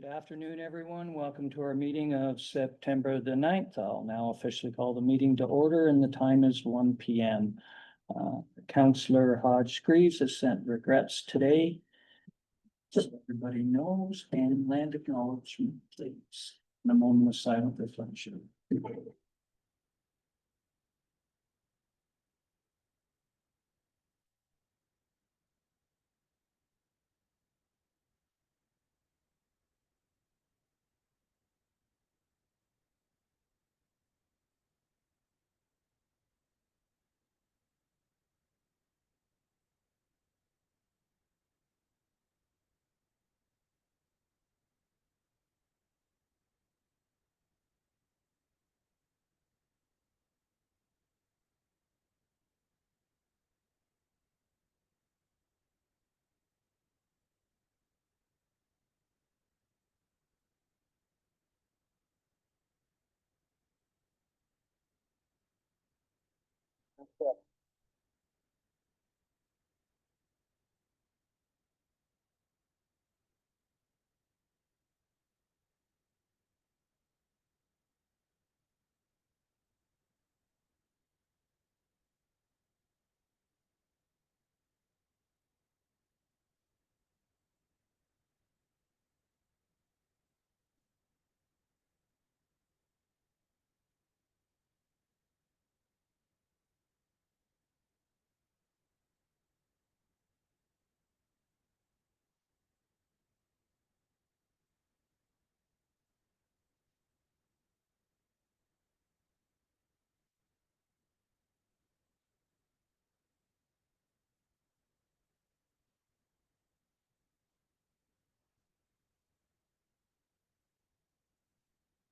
Good afternoon, everyone. Welcome to our meeting of September the 9th. I'll now officially call the meeting to order and the time is 1 p.m. Councillor Hodge Screeves has sent regrets today. Just so everybody knows, and land acknowledgement, please. And a moment of silent reflection.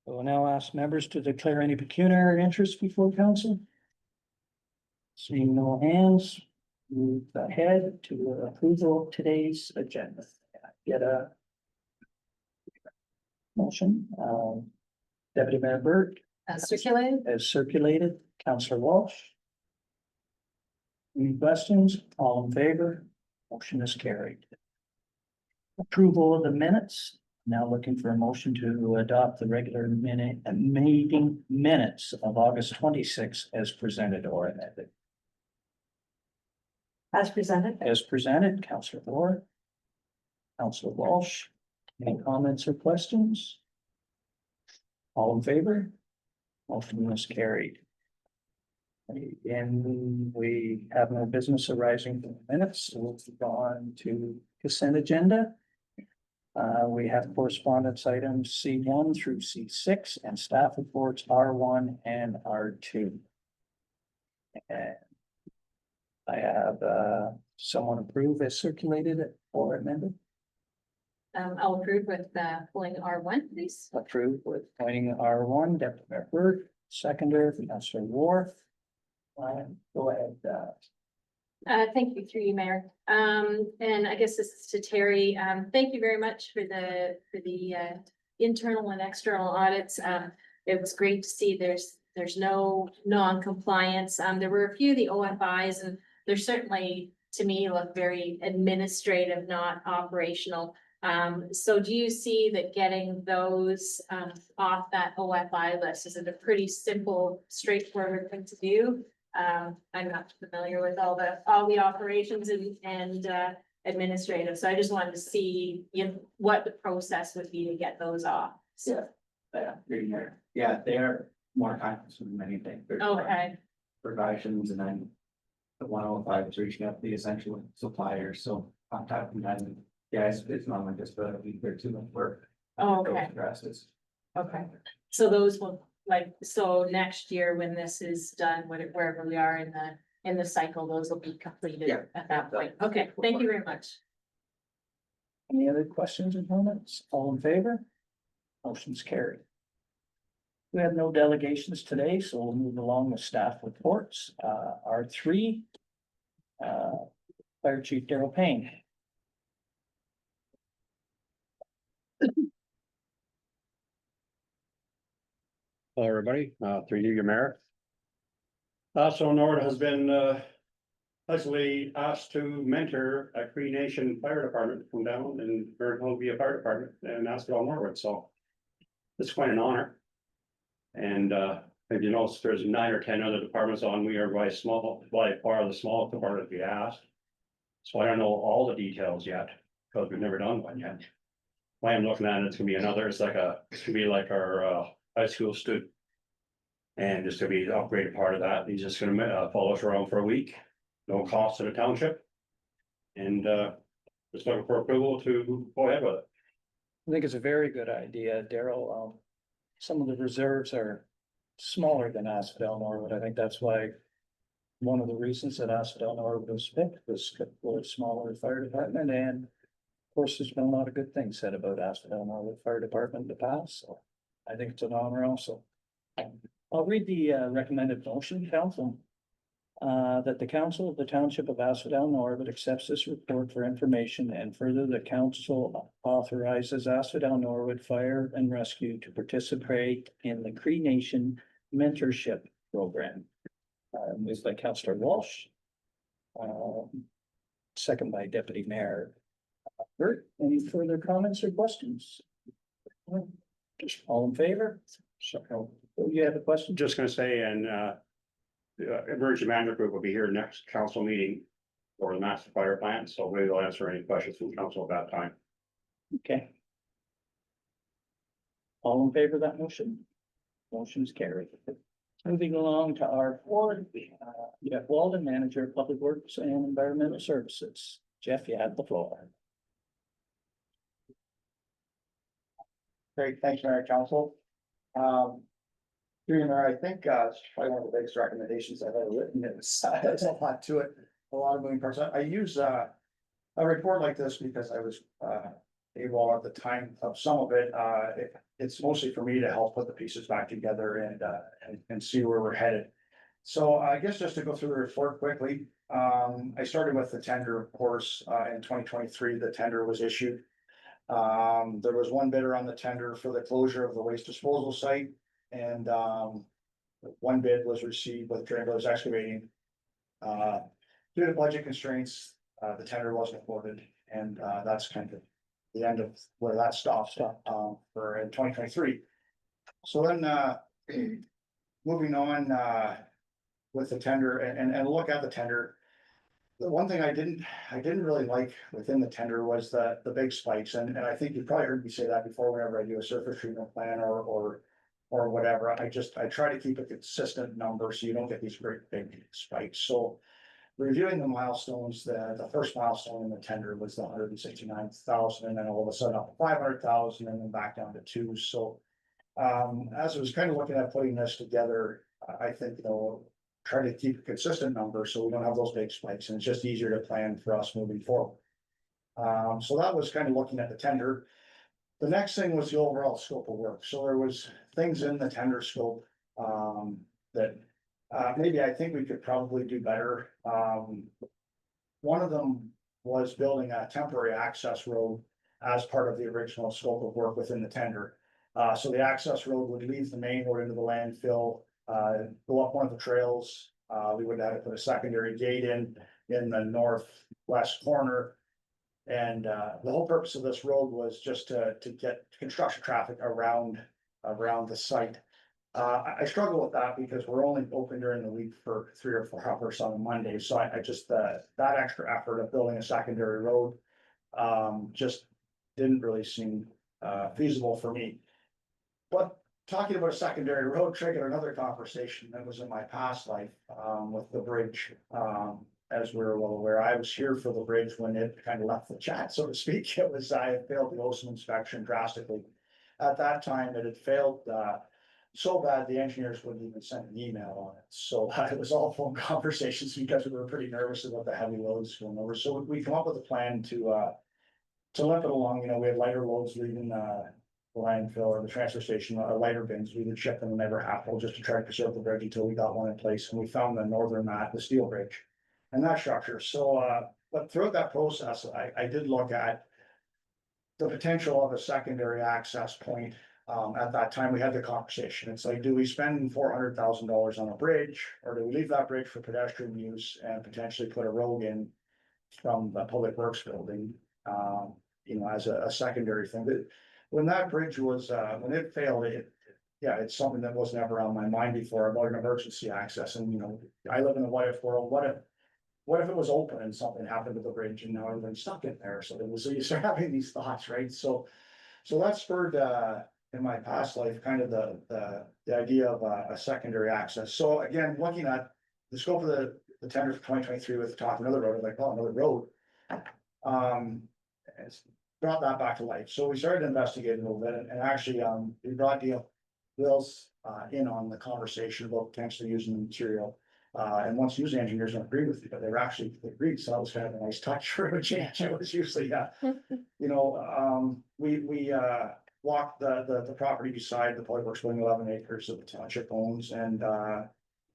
I will now ask members to declare any pecuniary interest before council. Seeing no hands, move ahead to approval of today's agenda. Get a motion. Deputy Mayor Burt. Circulated? As circulated. Councillor Walsh. Any questions? All in favor? Motion is carried. Approval of the minutes. Now looking for a motion to adopt the regular meeting minutes of August 26th as presented or amended. As presented? As presented, Councillor Moore. Councillor Walsh. Any comments or questions? All in favor? Motion is carried. And we have no business arising from the minutes, so we'll go on to consent agenda. We have correspondence items C1 through C6 and staff reports R1 and R2. And I have someone approve as circulated or amended. I'll approve with pulling R1, please. Approved with pointing R1, Deputy Mayor Burt, seconder, Councillor Wharf. Go ahead. Thank you through you, Mayor. And I guess this is to Terry. Thank you very much for the internal and external audits. It was great to see there's no non-compliance. There were a few of the OFIs and they're certainly, to me, look very administrative, not operational. So do you see that getting those off that OFI list, is it a pretty simple, straightforward thing to do? I'm not familiar with all the operations and administrative, so I just wanted to see what the process would be to get those off. So, Yeah, they are more complex than many things. There's okay, Provisions and then the 105 is reaching out to the essential suppliers, so on top of that, yeah, it's normally just a week or two of work. okay, Addresses. okay. So those will, so next year when this is done, wherever we are in the cycle, those will be completed Yeah. at that point. Okay, thank you very much. Any other questions or comments? All in favor? Motion's carried. We have no delegations today, so we'll move along with staff reports. R3. Fire Chief Darrell Payne. Hello, everybody, through you, your mayor. Asphodel-Norwood has been Leslie asked to mentor a Cree Nation Fire Department to come down and learn how to be a fire department in Asphodel-Norwood, so. It's quite an honor. And if you notice, there's 9 or 10 other departments on, we are by far the smallest department we asked. So I don't know all the details yet, because we've never done one yet. Why I'm looking at it, it's gonna be another, it's gonna be like our high school student. And just gonna be an upgraded part of that, he's just gonna follow us around for a week, no cost to the township. And just looking for approval to go ahead with it. I think it's a very good idea, Daryl. Some of the reserves are smaller than Asphodel-Norwood. I think that's why one of the reasons that Asphodel-Norwood was picked was for a smaller fire department, and of course, there's been a lot of good things said about Asphodel-Norwood Fire Department in the past, so I think it's an honor also. I'll read the recommended motion, council. That the council of the township of Asphodel-Norwood accepts this report for information, and further the council authorizes Asphodel-Norwood Fire and Rescue to participate in the Cree Nation Mentorship Program. Moved by Councillor Walsh. Second by Deputy Mayor. Bert, any further comments or questions? All in favor? So, you have a question? Just gonna say, and the emergency management group will be here next council meeting for the master fire plan, so maybe they'll answer any questions from council at that time. Okay. All in favor of that motion? Motion's carried. Moving along to our board, Jeff Walden, Manager of Public Works and Environmental Services. Jeff, you have the floor. Great, thanks, Mayor and Council. I think it's probably one of the biggest recommendations I've ever written. There's a lot to it, a lot of moving parts. I use a report like this because I was able at the time of some of it. It's mostly for me to help put the pieces back together and see where we're headed. So I guess just to go through the report quickly, I started with the tender, of course, in 2023. The tender was issued. There was one bidder on the tender for the closure of the waste disposal site, and one bid was received with Trailblazers Excavating. Due to budget constraints, the tender wasn't awarded, and that's kind of the end of where that stopped for in 2023. So then moving on with the tender and look at the tender. The one thing I didn't really like within the tender was the big spikes, and I think you probably heard me say that before whenever I do a surface treatment plan or whatever. I try to keep a consistent number so you don't get these great big spikes. So reviewing the milestones, the first milestone in the tender was the 169,000, and then all of a sudden up to 500,000, and then back down to 2. So as I was kind of looking at putting this together, I think, try to keep a consistent number so we don't have those big spikes, and it's just easier to plan for us moving forward. So that was kind of looking at the tender. The next thing was the overall scope of work. So there was things in the tender scope that maybe I think we could probably do better. One of them was building a temporary access road as part of the original scope of work within the tender. So the access road would leave the main road into the landfill, go up one of the trails. We would have to put a secondary gate in the northwest corner. And the whole purpose of this road was just to get construction traffic around the site. I struggle with that because we're only open during the week for 3 or 4 hours on a Monday. So I just that extra effort of building a secondary road just didn't really seem feasible for me. But talking about a secondary road triggered another conversation that was in my past life with the bridge. As we're well aware, I was here for the bridge when it kind of left the chat, so to speak. I had failed the OSM inspection drastically. At that time, it had failed so bad the engineers wouldn't even send an email on it. So it was all phone conversations because we were pretty nervous about the heavy loads going over. So we come up with a plan to limp it along. We had lighter loads leaving the landfill or the transfer station, lighter bins. We would ship them whenever half-full just to try to preserve the bridge until we got one in place. And we found the northern mat, the steel bridge, and that structure. So, but throughout that process, I did look at the potential of a secondary access point At that time, we had the conversation. It's like, do we spend $400,000 on a bridge? Or do we leave that bridge for pedestrian use and potentially put a road in from the Public Works building? As a secondary thing, but when that bridge was, when it failed, it's something that was never on my mind before about an emergency access. And, I live in a what if world. What if it was open and something happened to the bridge and now everyone's stuck in there? So you start having these thoughts, right? So that spurred, in my past life, kind of the idea of a secondary access. So again, looking at the scope of the tender for 2023 with talking another road, like, oh, another road. It's brought that back to life. So we started investigating a little bit and actually, we brought Will's in on the conversation about potentially using the material. And once user engineers don't agree with you, but they agreed, so that was kind of a nice touch for a change. It was usually, we walked the property beside the Public Works building, 11 acres that the township owns, and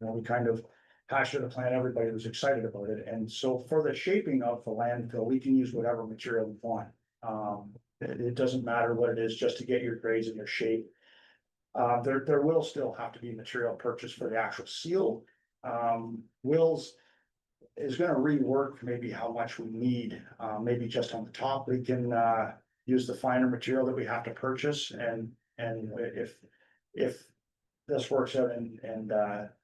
we kind of hashed out a plan. Everybody was excited about it, and so for the shaping of the landfill, we can use whatever material we want. It doesn't matter what it is, just to get your grades and your shape. There will still have to be material purchased for the actual seal. Will's is gonna rework maybe how much we need, maybe just on the top, we can, use the finer material that we have to purchase, and if this works out and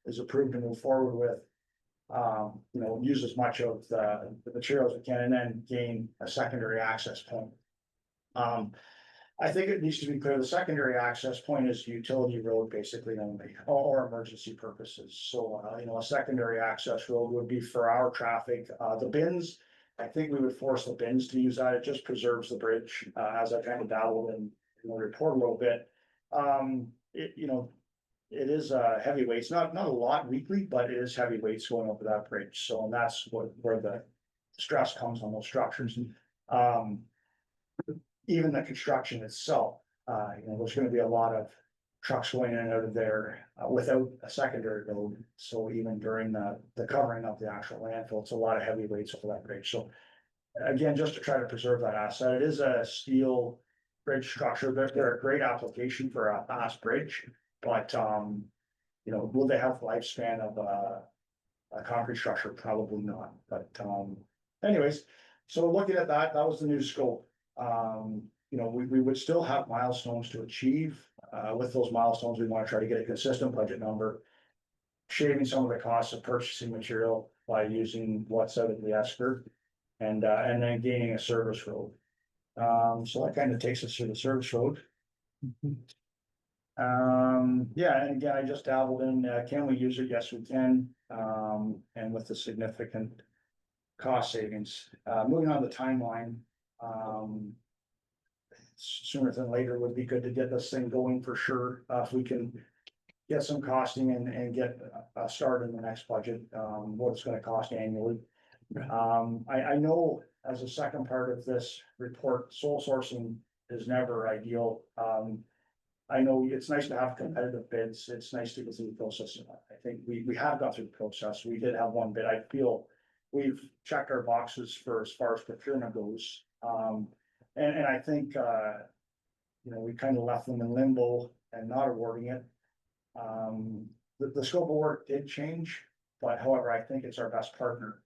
is approved to move forward with, use as much of the materials we can, and then gain a secondary access point. I think it needs to be clear, the secondary access point is utility road basically only, or emergency purposes. So, a secondary access road would be for our traffic. The bins, I think we would force the bins to use that. It just preserves the bridge, as I kind of dabbled in the report a little bit. It is heavy weights, not a lot weekly, but it is heavy weights going over that bridge. So, and that's where the stress comes on those structures. Even the construction itself, there's gonna be a lot of trucks going in and out of there without a secondary road. So even during the covering of the actual landfill, it's a lot of heavy weights over that bridge. So again, just to try to preserve that asset, it is a steel bridge structure. They're a great application for a fast bridge, but will they have the lifespan of a concrete structure? Probably not. But anyways, so looking at that was the new scope. We would still have milestones to achieve. With those milestones, we want to try to get a consistent budget number, shaving some of the costs of purchasing material by using what's out of the ESPR, and then gaining a service road. So that kind of takes us through the service road. And again, I just dabbled in, can we use it? Yes, we can. And with the significant cost savings, moving on the timeline. Sooner than later would be good to get this thing going for sure. If we can get some costing and get a start in the next budget, what it's gonna cost annually. I know as a second part of this report, sole sourcing is never ideal. I know it's nice to have competitive bids. It's nice to go through the process. I think we have gone through the process. We did have one bid. I feel we've checked our boxes for as far as procurement goes. And I think, we kind of left them in limbo and not awarding it. The scope of work did change, but however, I think it's our best partner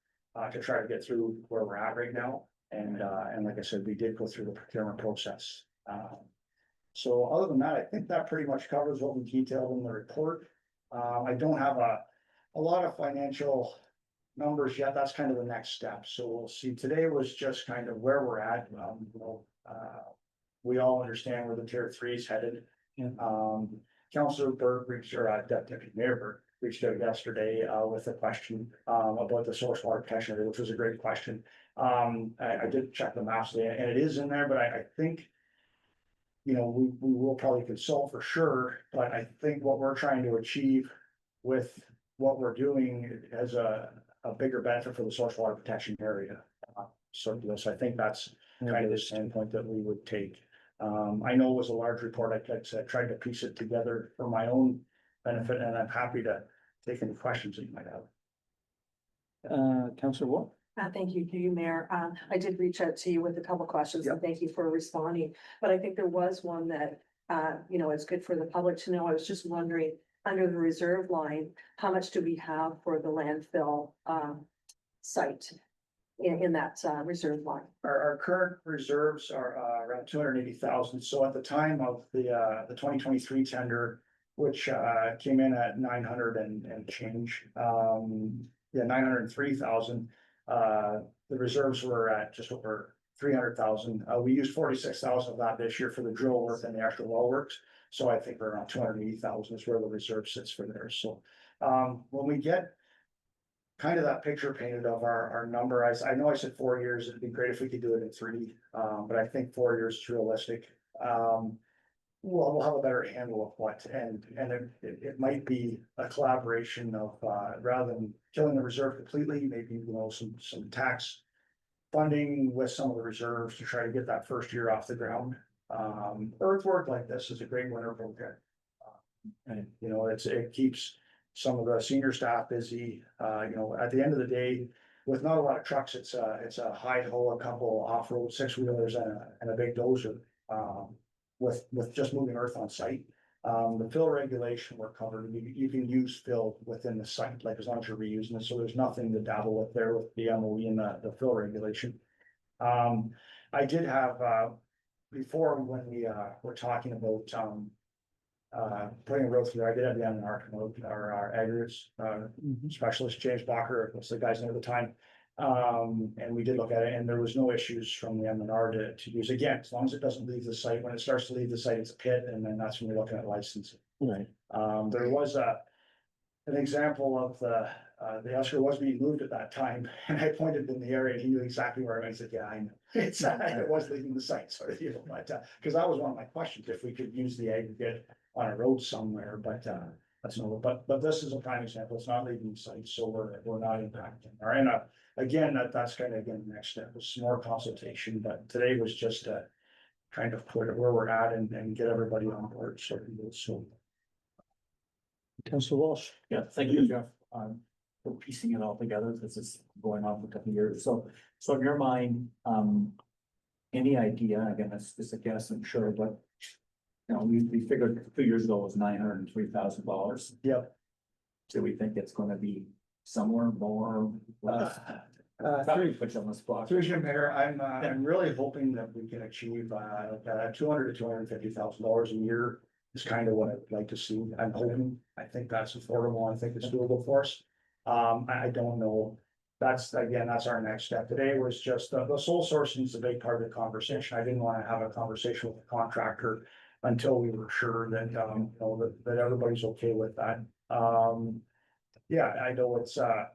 to try to get through where we're at right now. And like I said, we did go through the procurement process. So other than that, I think that pretty much covers what we detailed in the report. I don't have a lot of financial numbers yet. That's kind of the next step. So we'll see. Today was just kind of where we're at. We all understand where the tier 3 is headed. Councillor Burke Deputy Mayor Burke reached out yesterday with a question about the source water protection area, which was a great question. I did check the maps today, and it is in there, but I think we will probably consult for sure, but I think what we're trying to achieve with what we're doing has a bigger benefit for the source water protection area. So I think that's kind of the standpoint that we would take. I know it was a large report. I tried to piece it together for my own benefit, and I'm happy to take any questions that you might have. Councillor Wolf? Thank you to you, Mayor. I did reach out to you with a couple questions, and thank you for responding. But I think there was one that it's good for the public to know. I was just wondering, under the reserve line, how much do we have for the landfill, site in that, reserve line? Our current reserves are around 280,000. So at the time of the 2023 tender, which came in at 900 and change, 903,000. The reserves were at just over 300,000. We used 46,000 of that this year for the drill work and the actual well works. So I think we're around 280,000 is where the reserve sits for there. So when we get kind of that picture painted of our number, I know I said 4 years, it'd be great if we could do it in 3, but I think 4 years is realistic. We'll have a better handle of what, and it might be a collaboration of, rather than killing the reserve completely, maybe, some tax funding with some of the reserves to try to get that first year off the ground. Earthwork like this is a great winter program. And, it keeps some of the senior staff busy. At the end of the day, with not a lot of trucks, it's a high hoe, a couple off-road 6-wheelers and a big dozer. With just moving earth on site. The fill regulation we're covered, you can use fill within the site, like as long as you're reusing it, so there's nothing to dabble with there with the MOE and the fill regulation. I did have, before when we were talking about putting a road through there, I did have the M&R come out, our aggregates specialist, James Bacher, was the guy's name at the time. And we did look at it and there was no issues from the M&R to use, again, as long as it doesn't leave the site. When it starts to leave the site, it's a pit, and then that's when you're looking at licensing. Right. There was an example of the Oscar was being moved at that time, and I pointed in the area and he knew exactly where I said, yeah, I know. It was leaving the site, sort of, but because that was one of my questions, if we could use the aggregate on a road somewhere, but that's no, but this is a prime example. It's not leaving the site, so we're not impacting. Or again, that's kind of, again, the next step was more consultation, but today was just kind of put it where we're at and get everybody on board. So. Councilor Walsh. Yeah, thank you, Jeff, for piecing it all together. This is going on for a couple of years. So in your mind, any idea, again, that's just a guess, I'm sure, but we figured 2 years ago it was $903,000. Yep. Do we think it's gonna be somewhere more? Probably put you on the spot. Through you, Mayor, I'm really hoping that we can achieve $200,000 to $250,000 a year is kind of what I'd like to see. I'm hoping, I think that's affordable. I think it's doable for us. I don't know. That's our next step. Today was just the sole sourcing is a big part of the conversation. I didn't want to have a conversation with the contractor until we were sure that that everybody's okay with that. Yeah, I know it's I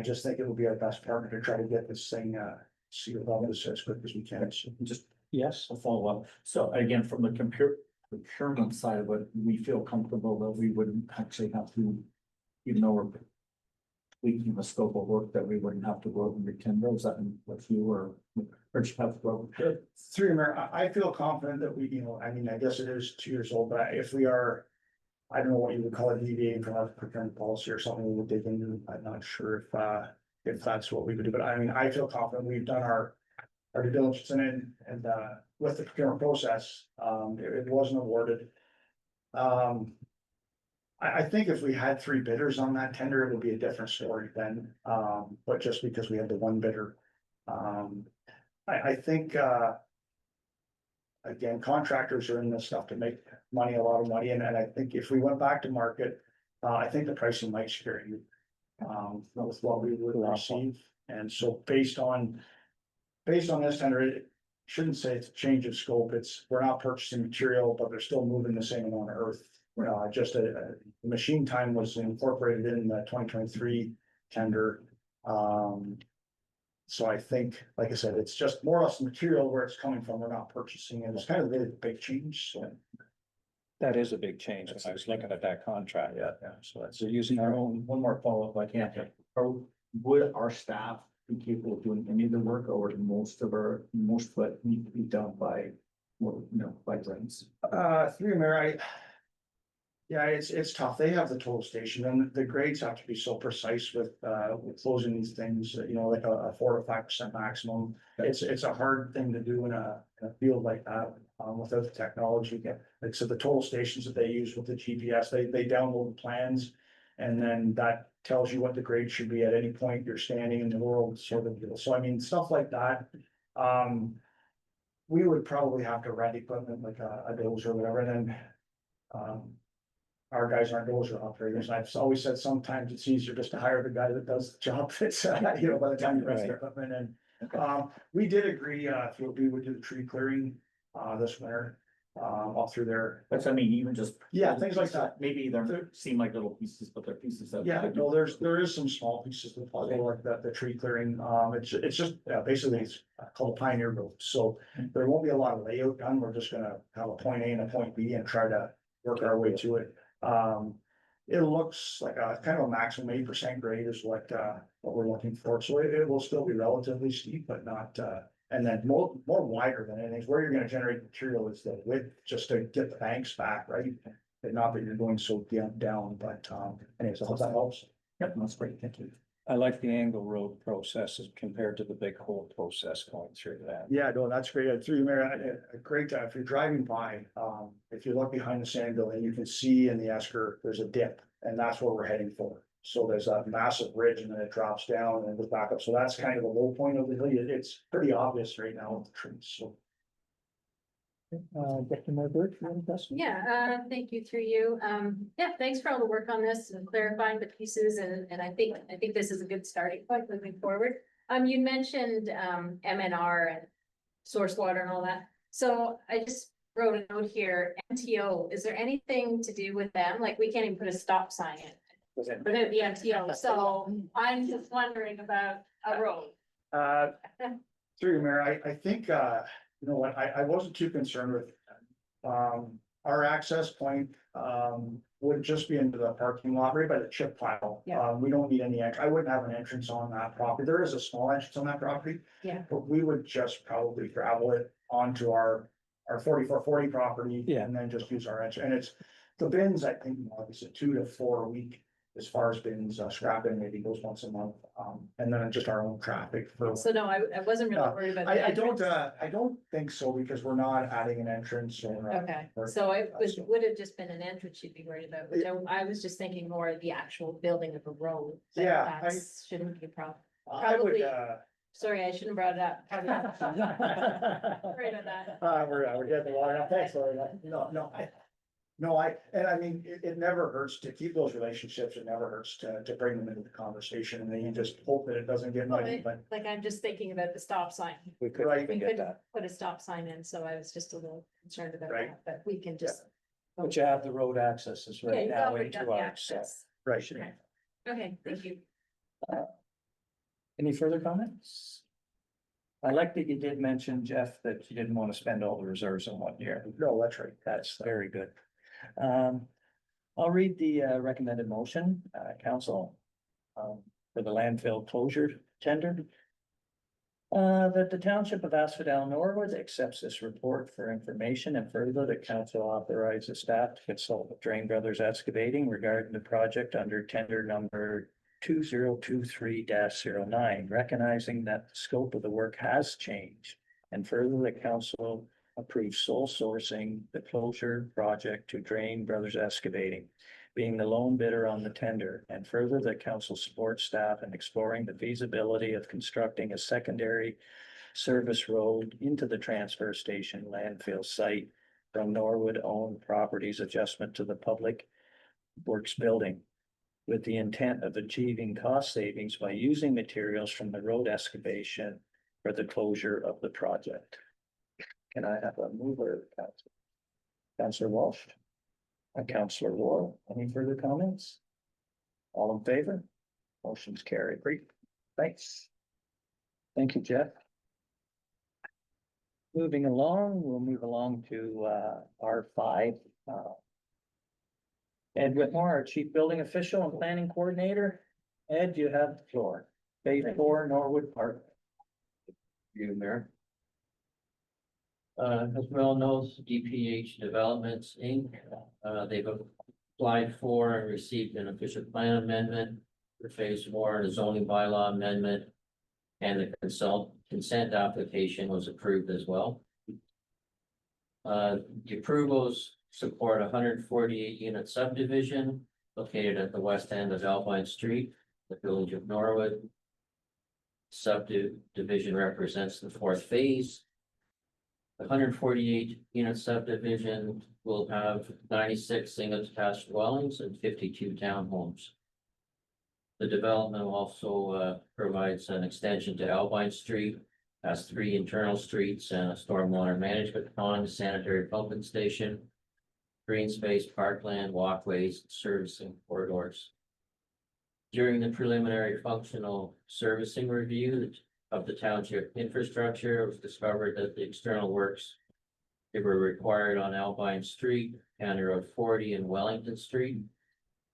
just think it will be our best partner to try to get this thing sealed off as quick as we can. So Just Yes. a follow-up. So again, from the procurement side of it, we feel comfortable that we wouldn't actually have to, even though we're tweaking the scope of work, that we wouldn't have to go out and retender. Is that what you or just have to go? through you, Mayor, I feel confident that we, I guess it is 2 years old, but if we are, I don't know what you would call it, deviating from our procurement policy or something, we would dig into. I'm not sure if that's what we would do, but I feel confident we've done our due diligence and with the procurement process, it wasn't awarded. I think if we had 3 bidders on that tender, it would be a different story then. But just because we had the 1 bidder, I think, again, contractors are in this stuff to make money, a lot of money, and I think if we went back to market, I think the pricing might scare you. With what we would receive, and so based on this tender, it shouldn't say it's a change of scope. We're not purchasing material, but they're still moving the same amount of earth. Just the machine time was incorporated in the 2023 tender. So I think, like I said, it's just more or less the material where it's coming from. We're not purchasing, and it's kind of a big change. So That is a big change. When I was looking at that contract. yeah. So that's using our own. One more follow-up, I can't. Would our staff be capable of doing any of the work, or would most of it need to be done by, by brains? Through Mayor, Yeah, it's tough. They have the total station and the grades have to be so precise with closing these things, you know, like a 4 to 5% maximum. It's a hard thing to do in a field like that, without the technology. Like, so the total stations that they use with the GPS, they download the plans. And then that tells you what the grade should be at any point you're standing in the world sort of deal. So I mean, stuff like that. We would probably have to rent equipment like a dozer or whatever, and then, our guys aren't dozer operators. I've always said sometimes it's easier just to hire the guy that does the job. It's, you know, by the time you rent the equipment and, we did agree, we would do the tree clearing, this winter, all through there. That's, I mean, even just. Yeah, things like that. Maybe they're seem like little pieces, but they're pieces that. Yeah, no, there is some small pieces of the puzzle like that, the tree clearing, it's just, basically it's called a pioneer road, so there won't be a lot of layout done, we're just gonna have a point A and a point B and try to work our way to it. It looks like a kind of a maximum 8% grade is what we're looking for, so it will still be relatively steep, but not, and then more wider than anything, where you're gonna generate material is the width, just to get the banks back, right? And not that you're going so down, but, anyways, I hope that helps. Yep, that's great, thank you. I like the angle road process as compared to the big hole process going through that. Yeah, no, that's great. Through you, Mary, a great, if you're driving by, if you look behind the sand building, you can see in the esker, there's a dip, and that's where we're heading for. So there's a massive ridge and then it drops down and goes back up. So that's kind of the low point of the hill. It's pretty obvious right now with the trees, so. Dr. Margaret, you have a question? Yeah, thank you through you. Yeah, thanks for all the work on this and clarifying the pieces and I think this is a good starting point moving forward. You mentioned MNR and source water and all that. So I just wrote a note here, MTO, is there anything to do with them? Like, we can't even put a stop sign in without the MTO, so I'm just wondering about a road. Through you, Mary, I think, you know what, I wasn't too concerned with, our access point, would just be into the parking lot right by the chip pile. Yeah. We don't need any, I wouldn't have an entrance on that property. There is a small entrance on that property. Yeah. But we would just probably gravel it onto our 4440 property. Yeah. And then just use our entrance, and it's, the bins, I think, it's a 2 to 4 a week. As far as bins, scrapping maybe goes once a month, and then just our own traffic for. So no, I wasn't really worried about. the I don't, entrance. I don't think so, because we're not adding an entrance or. Okay, so it would have just been an entrance you'd be worried about, which I was just thinking more of the actual building of a road. That Yeah, that shouldn't be a problem. I would, probably- Sorry, I shouldn't have brought it up. Probably not. Sorry about that. we're getting the water now, thanks, Lori. No, and I mean, it never hurts to keep those relationships, it never hurts to bring them into the conversation, and then you just hope that it doesn't get muddy, but. Like, I'm just thinking about the stop sign. We could Right. even We get couldn't that. put a stop sign in, so I was just a little concerned about Right. that, but we can just. But you have the road accesses Yeah, right you've now already got into the ours, so. access. Right. Okay. Okay, thank you. Any further comments? I like that you did mention, Jeff, that you didn't want to spend all the reserves in 1 year. No, that's right. That's very good. I'll read the recommended motion, council, for the landfill closure tender. That the township of Asphodel-Norwood accepts this report for information, and further the council authorizes staff to consult with Drain Brothers Excavating regarding the project under tender number 2023-09, recognizing that the scope of the work has changed. And further, the council approves sole sourcing the closure project to Drain Brothers Excavating, being the lone bidder on the tender. And further, the council supports staff in exploring the feasibility of constructing a secondary service road into the transfer station landfill site from Norwood-owned properties adjustment to the public works building, with the intent of achieving cost savings by using materials from the road excavation for the closure of the project. Can I have a mover, Council? Councillor Walsh? And Councillor Ward, any further comments? All in favor? Motion's carried. Great. Thanks. Thank you, Jeff. Moving along, we'll move along to R5. Ed Whitmore, our Chief Building Official and Planning Coordinator. Ed, you have the floor. Phase 4, Norwood Park. You, Mayor. As well knows, DPH Developments, Inc., they've applied for and received an official plan amendment for phase 4 and a zoning bylaw amendment. And the consent application was approved as well. The approvals support 148 unit subdivision located at the west end of Alpine Street, the village of Norwood. Subdivision represents the 4th phase. The 148 unit subdivision will have 96 single detached dwellings and 52 townhomes. The development also provides an extension to Alpine Street, has 3 internal streets and a stormwater management pond, sanitary pumping station, green space, parkland, walkways, servicing corridors. During the preliminary functional servicing review of the township infrastructure, it was discovered that the external works they were required on Alpine Street, County Road 40 and Wellington Street.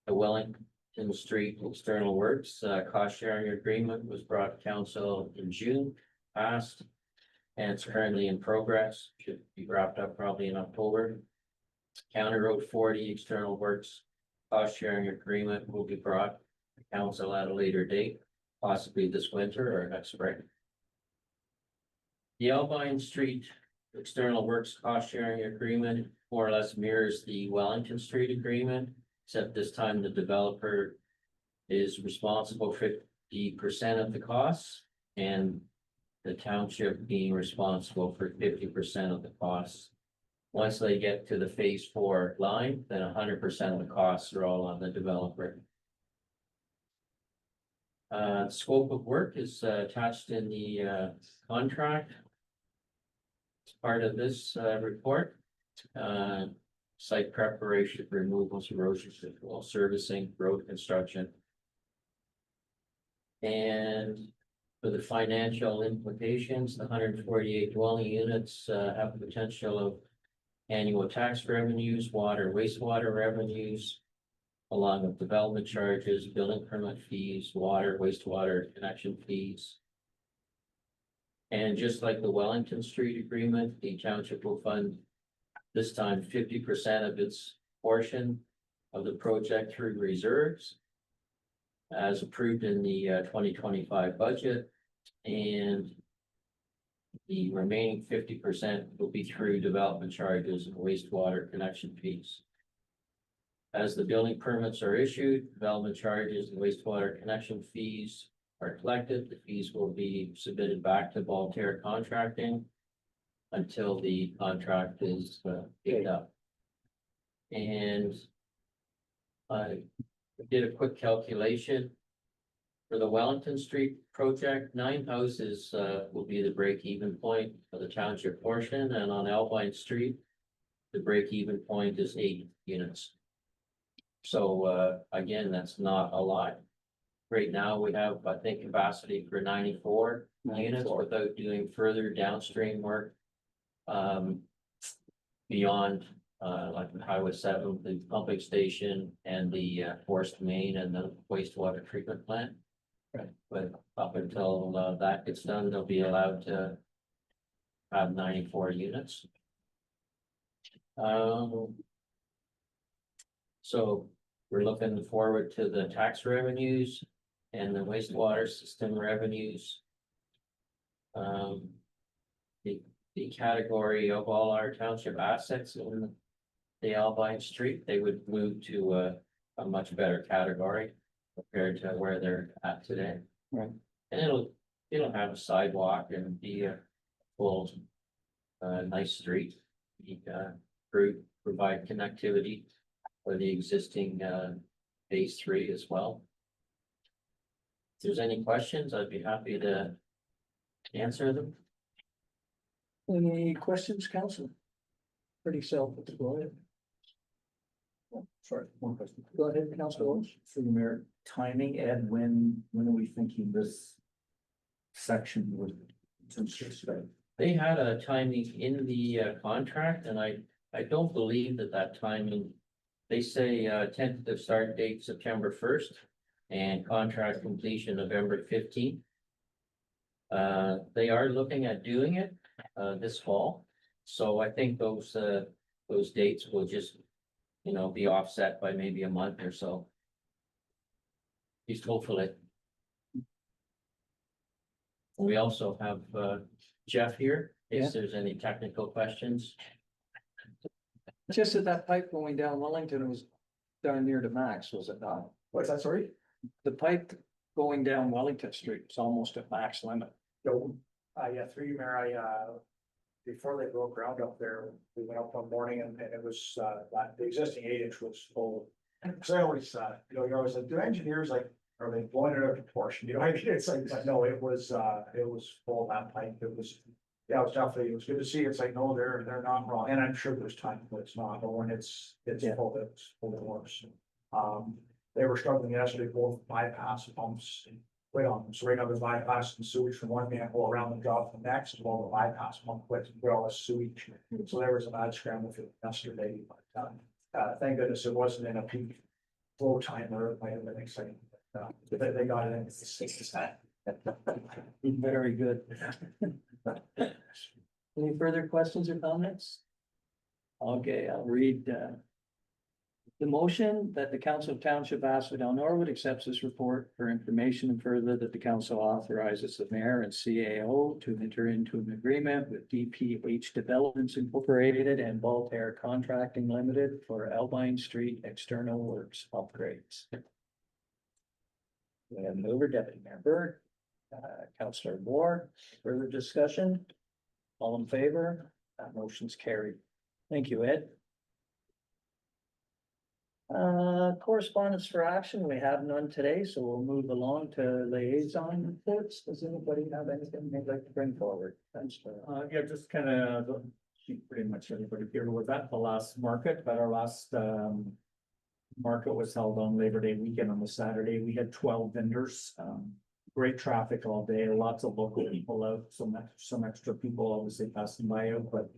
The Wellington Street external works cost sharing agreement was brought to council in June, passed, and it's currently in progress. Should be wrapped up probably in October. County Road 40 external works cost sharing agreement will be brought to council at a later date, possibly this winter or next spring. The Alpine Street external works cost sharing agreement more or less mirrors the Wellington Street agreement, except this time the developer is responsible for 50% of the costs and the township being responsible for 50% of the costs. Once they get to the phase 4 line, then 100% of the costs are all on the developer. Scope of work is attached in the contract. As part of this report, site preparation, removals, erosion control, servicing, road construction. And for the financial implications, the 148 dwelling units have the potential of annual tax revenues, water, wastewater revenues, along with development charges, building permit fees, water, wastewater connection fees. And just like the Wellington Street agreement, the township will fund this time 50% of its portion of the project through reserves as approved in the 2025 budget, and the remaining 50% will be through development charges and wastewater connection fees. As the building permits are issued, development charges and wastewater connection fees are collected. The fees will be submitted back to Voltaire Contracting until the contract is picked up. And I did a quick calculation. For the Wellington Street project, 9 houses will be the break-even point for the township portion, and on Alpine Street, the break-even point is 8 units. So again, that's not a lot. Right now, we have, I think, capacity for 94 units without doing further downstream work. Beyond like the Highway 7, the pumping station and the forced main and the wastewater treatment plant. Right. But up until that gets done, they'll be allowed to have 94 units. So we're looking forward to the tax revenues and the wastewater system revenues. The category of all our township assets in the Alpine Street, they would move to a much better category compared to where they're at today. Right. And it'll have a sidewalk and be a full nice street. Provide connectivity for the existing phase 3 as well. If there's any questions, I'd be happy to answer them. Any questions, council? Pretty self-explanatory. Sorry, one question. Go ahead, Councilor Owens. For the mayor, timing, Ed, when are we thinking this section would? They had a timing in the contract, and I don't believe that timing, they say tentative start date September 1st and contract completion November 15th. They are looking at doing it this fall, so I think those dates will just you know, be offset by maybe a month or so. At least hopefully. We also have Jeff here, Yeah. if there's any technical questions. Just that pipe going down Wellington was down near to max, was it not? What's that, sorry? The pipe going down Wellington Street was almost at max limit. So, yeah, through you, Mayor, before they broke ground up there, we went up one morning and it was, the existing 8-inch was full. So I always, you're always like, do engineers like, are they blowing it out of proportion? You know, I mean, it's like, but no, it was full of that pipe. It was, yeah, it was definitely, it was good to see. It's like, no, they're not wrong. And I'm sure there's time, but it's not, but when it's Yeah. full, it's full of worse. They were struggling yesterday, both bypass pumps. Wait on them, so right now there's bypass and sewage from one manhole around the job from the next, while the bypass pump quit, with all the sewage. So there was a bad scramble for yesterday, but, thank goodness it wasn't in a peak flow time or it might have been exciting. They got it in, it's 6%. Very good. Any further questions or comments? Okay, I'll read, the motion that the Council of Township Asphodel-Norwood accepts this report for information and further that the council authorizes the mayor and CAO to enter into an agreement with DPH Developments Incorporated and Voltaire Contracting Limited for Albine Street external works upgrades. We have mover Deputy Mayor Byrd, Councillor Moore, further discussion? All in favor? That motion's carried. Thank you, Ed. Correspondence for action, we have none today, so we'll move along to liaison reports. Does anybody have anything they'd like to bring forward? Yeah, just kind of, pretty much everybody here was at the last market, but our last market was held on Labor Day weekend on the Saturday. We had 12 vendors, great traffic all day, lots of local people out, some extra people obviously passing by out, but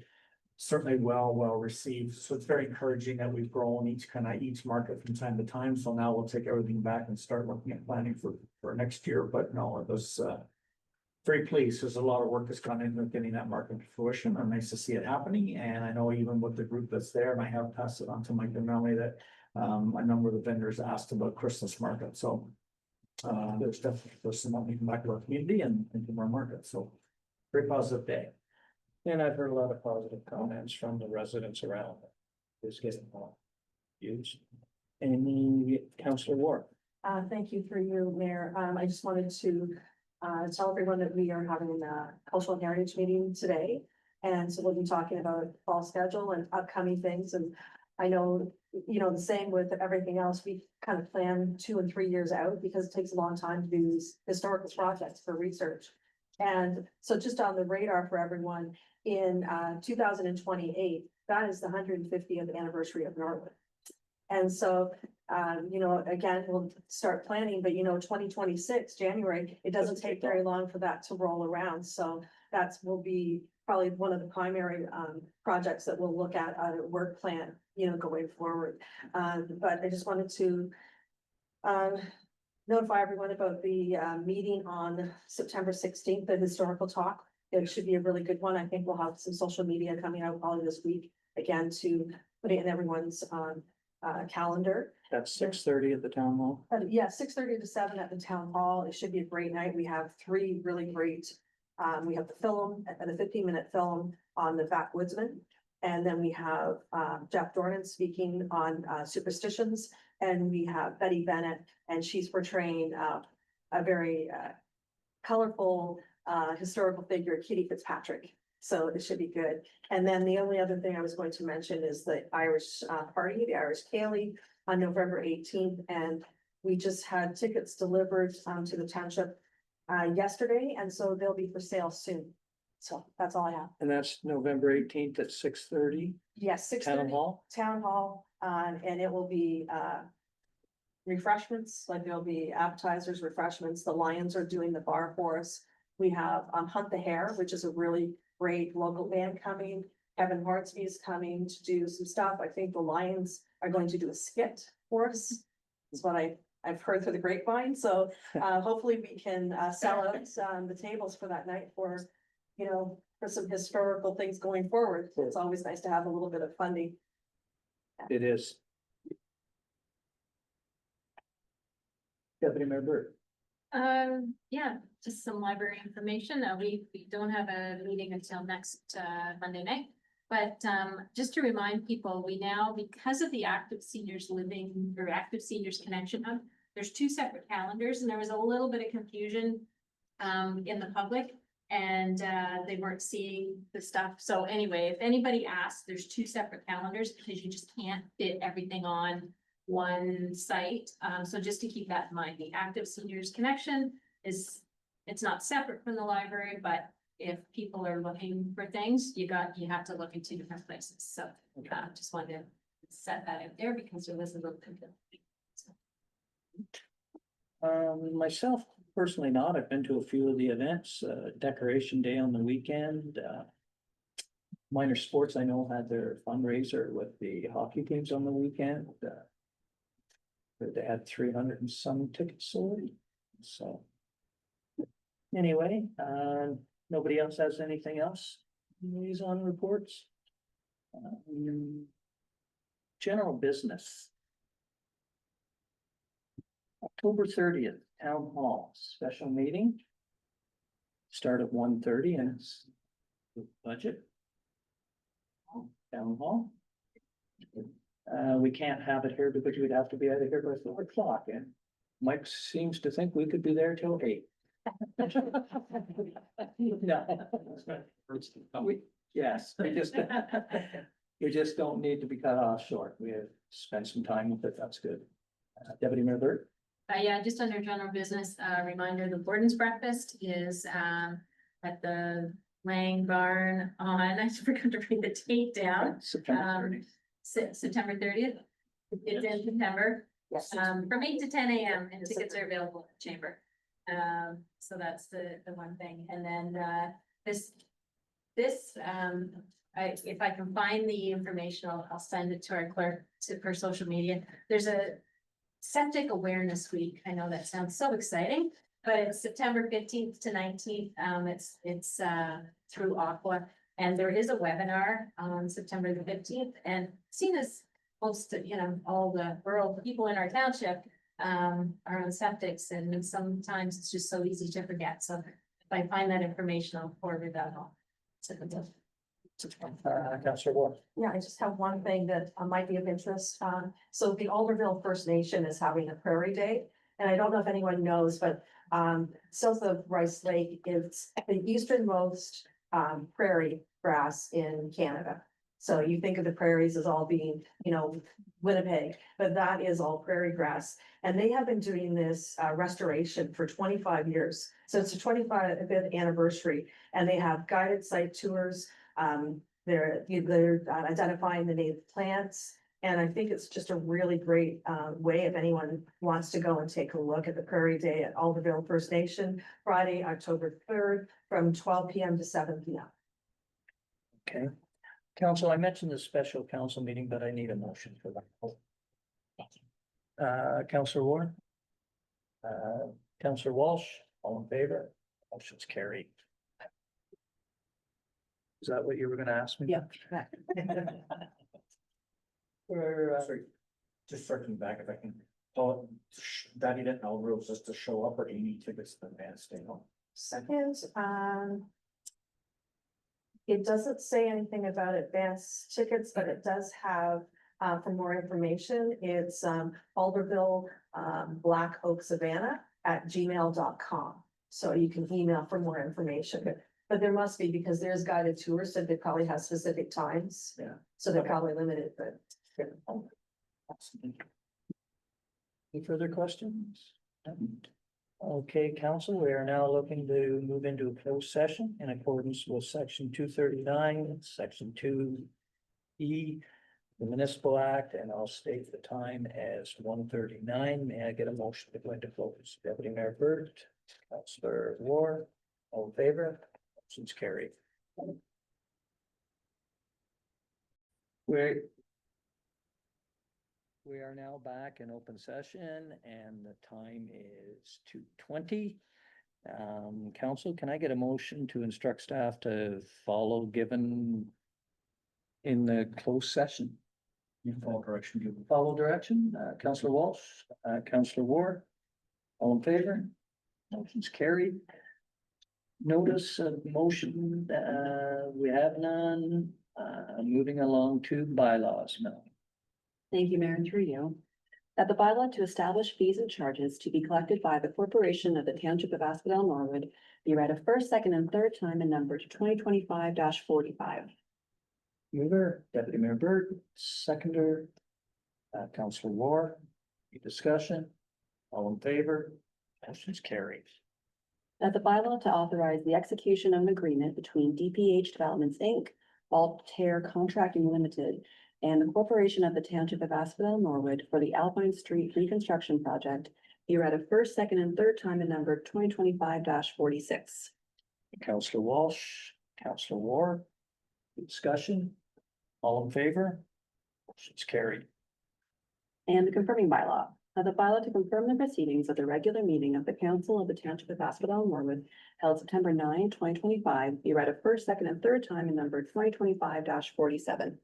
certainly well received. So it's very encouraging that we've grown each market from time to time. So now we'll take everything back and start looking at planning for next year. But no, it was very pleased. There's a lot of work that's gone into getting that market to fruition, and nice to see it happening. And I know even with the group that's there, and I have passed it on to Mike and Melanie, that a number of the vendors asked about Christmas market. So there's definitely some money back to our community and into our market. So very positive day. And I've heard a lot of positive comments from the residents around. It's getting more used. Any Councillor Ward? Thank you through you, Mayor. I just wanted to tell everyone that we are having a cultural heritage meeting today. And so we'll be talking about fall schedule and upcoming things. And I know, the same with everything else, we kind of plan 2 and 3 years out because it takes a long time to do these historical projects for research. And so just on the radar for everyone, in 2028, that is the 150th anniversary of Norwood. And so, again, we'll start planning, but 2026, January, it doesn't take very long for that to roll around. So will be probably one of the primary projects that we'll look at a work plan, going forward. But I just wanted to notify everyone about the meeting on September 16th, the historical talk. It should be a really good one. I think we'll have some social media coming out probably this week, again, to put it in everyone's calendar. That's 6:30 at the town hall. Yeah, 6:30 to 7 at the town hall. It should be a great night. We have 3 really great. We have the film, the 15-minute film on the backwoodsman. And then we have Jeff Dornan speaking on superstitions. And we have Betty Bennett, and she's portraying a very colorful historical figure, Kitty Fitzpatrick. So it should be good. And then the only other thing I was going to mention is the Irish party, the Irish Cayley, on November 18th. And we just had tickets delivered to the township yesterday, and so they'll be for sale soon. So that's all I have. And that's November 18th at 6:30, Yes, 6:30. town hall. Town hall, and it will be refreshments, like there'll be appetizers, refreshments. The Lions are doing the bar for us. We have Hunt the Hare, which is a really great local band coming. Kevin Hornsby is coming to do some stuff. I think the Lions are going to do a skit for us. That's what I've heard through the grapevine. So hopefully we can sell out the tables for that night for some historical things going forward. It's always nice to have a little bit of funding. It is. Deputy Mayor Burt. Yeah, just some library information. We don't have a meeting until next, Monday night. But, just to remind people, we now, because of the active seniors living or active seniors connection hub, there's two separate calendars and there was a little bit of confusion in the public and, they weren't seeing the stuff. So anyway, if anybody asks, there's two separate calendars because you just can't fit everything on one site. So just to keep that in mind, the active seniors connection is, it's not separate from the library, but if people are looking for things, you have to look in two different places. So, just wanted to set that out there because there was a little confusion. Myself personally not, I've been to a few of the events, Decoration Day on the weekend, Minor Sports, I know, had their fundraiser with the hockey teams on the weekend, they had 300 and some tickets sold, so. Anyway, nobody else has anything else? Liaison reports? General business. October 30th, Town Hall, special meeting. Start at 1:30 and it's budget. Town Hall. We can't have it here because we'd have to be out of here by 4 o'clock and Mike seems to think we could be there till 8. No. Yes, we just don't need to be cut off short. We have spent some time with it. That's good. Deputy Mayor Burt? Yeah, just under general business, reminder, the Borden's breakfast is, at the Lang Barn on, I forgot to bring the date down. September 30th. September 30th. It's in September, Yes. from 8 to 10 a.m. and tickets are available at the chamber. So that's the one thing. And then, this, if I can find the information, I'll send it to our clerk for social media. There's a septic awareness week. I know that sounds so exciting, but it's September 15th to 19th. It's through Aqua. And there is a webinar on September the 15th, and seeing as most, all the rural people in our township are on septics, and sometimes it's just so easy to forget. So if I find that information, I'll forward that on. Councillor Ward. Yeah, I just have one thing that might be of interest. So the Alderville First Nation is having a Prairie Day. And I don't know if anyone knows, but south of Rice Lake is the easternmost prairie grass in Canada. So you think of the prairies as all being, Winnipeg, but that is all prairie grass. And they have been doing this restoration for 25 years. So it's a 25th anniversary, and they have guided site tours. They're identifying the native plants. And I think it's just a really great way if anyone wants to go and take a look at the Prairie Day at Alderville First Nation, Friday, October 3rd, from 12 p.m. to 7 p.m. Okay. Council, I mentioned the special council meeting, but I need a motion for that. Councillor Ward? Councillor Walsh, all in favor? Motion's carried. Is that what you were gonna ask me? Yeah. Sorry, just circling back if I can. That you didn't know rules just to show up, or do you need tickets to advance stay home? Second, it doesn't say anything about advance tickets, but it does have, for more information, it's Alderville Black Oak Savannah at gmail.com. So you can email for more information, but there must be, because there's guided tours, so they probably have specific times. Yeah. So they're probably limited, but. Any further questions? Okay, council, we are now looking to move into a closed session in accordance with section 239, section 2E, the Municipal Act, and I'll state the time as 1:39. May I get a motion to go into closed? Deputy Mayor Burt, Councillor Ward, all in favor? Motion's carried. We are now back in open session and the time is 2:20. Council, can I get a motion to instruct staff to follow given in the closed session? You follow direction given. Follow direction, Councillor Walsh, Councillor Ward. All in favor? Motion's carried. Notice of motion, we have none, moving along to bylaws, Mel. Thank you, Mayor, and through you. That the bylaw to establish fees and charges to be collected by the corporation of the Township of Asphodel-Norwood be read a first, second, and third time and numbered 2025-45. Mover, Deputy Mayor Burt, seconder, Councilor War, any discussion? All in favor? Motion's carried. That the bylaw to authorize the execution of an agreement between DPH Developments, Inc., Altair Contracting Limited, and the corporation of the Township of Asphodel-Norwood for the Alpine Street reconstruction project be read a first, second, and third time and numbered 2025-46. Councilor Walsh, Councilor War, discussion? All in favor? Motion's carried. And the confirming bylaw. Now the bylaw to confirm the proceedings of the regular meeting of the Council of the Township of Asphodel-Norwood held September 9, 2025, be read a first, second, and third time and numbered 2025-47.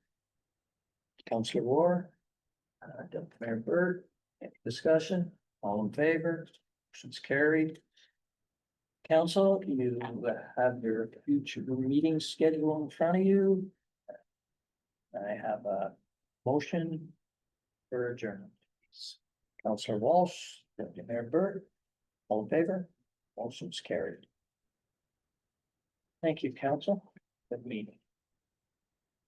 Councilor War, Deputy Mayor Burt, any discussion? All in favor? Motion's carried. Council, you have your future meeting schedule in front of you. I have a motion for adjournment. Councilor Walsh, Deputy Mayor Burt, all in favor? Motion's carried. Thank you, council. Good meeting.